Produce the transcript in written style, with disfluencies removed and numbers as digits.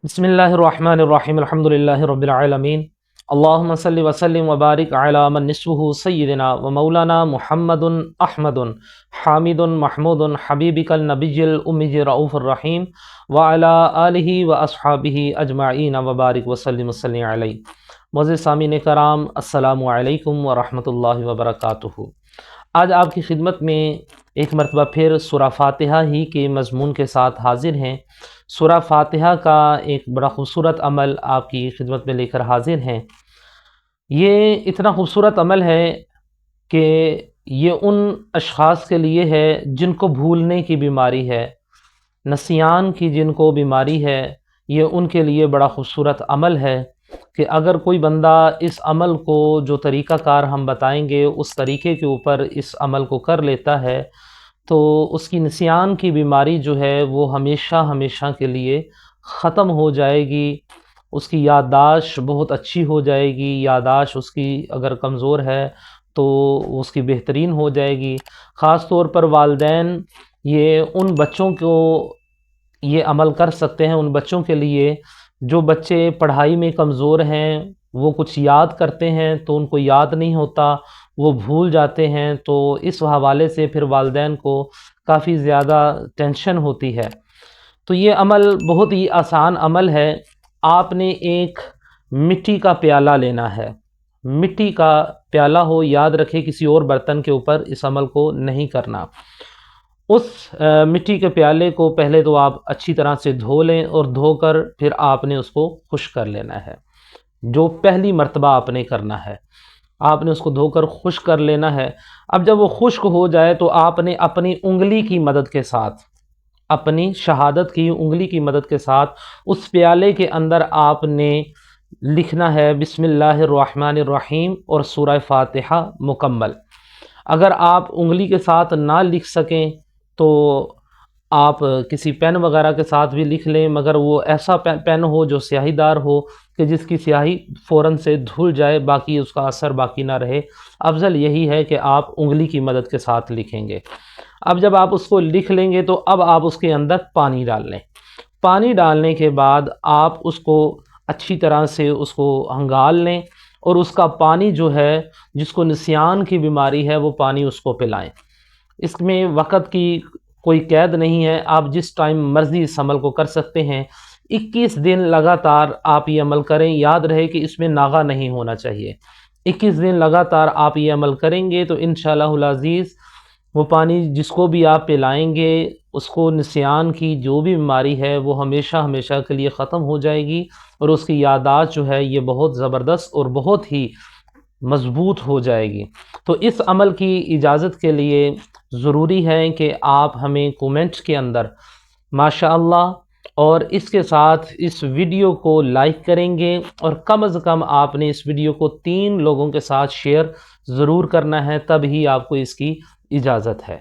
بسم اللہ الرحمن الرحیم الحمدللہ رب العالمین اللہم صلی وسلم وبارک علی من نصفہ سیدنا و مولانا محمد احمد حامد محمود حبیبک النبی الأمی رؤوف الرحیم وعلی آلہ و اصحابہ اجمعین وبارک وسلم علیہ۔ معزز سامعین کرام، السلام علیکم ورحمۃ اللہ وبرکاتہ۔ آج آپ کی خدمت میں ایک مرتبہ پھر سورہ فاتحہ ہی کے مضمون کے ساتھ حاضر ہیں۔ سورہ فاتحہ کا ایک بڑا خوبصورت عمل آپ کی خدمت میں لے کر حاضر ہیں۔ یہ اتنا خوبصورت عمل ہے کہ یہ ان اشخاص کے لیے ہے جن کو بھولنے کی بیماری ہے، نسیان کی جن کو بیماری ہے، یہ ان کے لیے بڑا خوبصورت عمل ہے کہ اگر کوئی بندہ اس عمل کو جو طریقہ کار ہم بتائیں گے اس طریقے کے اوپر اس عمل کو کر لیتا ہے تو اس کی نسیان کی بیماری جو ہے وہ ہمیشہ ہمیشہ کے لیے ختم ہو جائے گی۔ اس کی یادداشت بہت اچھی ہو جائے گی، یادداشت اس کی اگر کمزور ہے تو اس کی بہترین ہو جائے گی۔ خاص طور پر والدین یہ ان بچوں کو یہ عمل کر سکتے ہیں، ان بچوں کے لیے جو بچے پڑھائی میں کمزور ہیں، وہ کچھ یاد کرتے ہیں تو ان کو یاد نہیں ہوتا، وہ بھول جاتے ہیں، تو اس حوالے سے پھر والدین کو کافی زیادہ ٹینشن ہوتی ہے۔ تو یہ عمل بہت ہی آسان عمل ہے۔ آپ نے ایک مٹی کا پیالہ لینا ہے، مٹی کا پیالہ ہو، یاد رکھیں کسی اور برتن کے اوپر اس عمل کو نہیں کرنا۔ اس مٹی کے پیالے کو پہلے تو آپ اچھی طرح سے دھو لیں اور دھو کر پھر آپ نے اس کو خشک کر لینا ہے۔ جو پہلی مرتبہ آپ نے کرنا ہے، آپ نے اس کو دھو کر خشک کر لینا ہے۔ اب جب وہ خشک ہو جائے تو آپ نے اپنی انگلی کی مدد کے ساتھ، اپنی شہادت کی انگلی کی مدد کے ساتھ اس پیالے کے اندر آپ نے لکھنا ہے بسم اللہ الرحمن الرحیم اور سورہ فاتحہ مکمل۔ اگر آپ انگلی کے ساتھ نہ لکھ سکیں تو آپ کسی پین وغیرہ کے ساتھ بھی لکھ لیں، مگر وہ ایسا پین ہو جو سیاہی دار ہو کہ جس کی سیاہی فوراً سے دھل جائے، باقی اس کا اثر باقی نہ رہے۔ افضل یہی ہے کہ آپ انگلی کی مدد کے ساتھ لکھیں گے۔ اب جب آپ اس کو لکھ لیں گے تو اب آپ اس کے اندر پانی ڈال لیں۔ پانی ڈالنے کے بعد آپ اس کو اچھی طرح سے اس کو ہنگال لیں اور اس کا پانی جو ہے، جس کو نسیان کی بیماری ہے، وہ پانی اس کو پلائیں۔ اس میں وقت کی کوئی قید نہیں ہے، آپ جس ٹائم مرضی اس عمل کو کر سکتے ہیں۔ 21 دن لگاتار آپ یہ عمل کریں، یاد رہے کہ اس میں ناغہ نہیں ہونا چاہیے۔ 21 دن لگاتار آپ یہ عمل کریں گے تو انشاءاللہ العزیز وہ پانی جس کو بھی آپ پلائیں گے، اس کو نسیان کی جو بھی بیماری ہے وہ ہمیشہ ہمیشہ کے لیے ختم ہو جائے گی، اور اس کی یادداشت جو ہے یہ بہت زبردست اور بہت ہی مضبوط ہو جائے گی۔ تو اس عمل کی اجازت کے لیے ضروری ہے کہ آپ ہمیں کومنٹ کے اندر ماشاءاللہ اور اس کے ساتھ اس ویڈیو کو لائک کریں گے، اور کم از کم آپ نے اس ویڈیو کو 3 لوگوں کے ساتھ شیئر ضرور کرنا ہے، تب ہی آپ کو اس کی اجازت ہے۔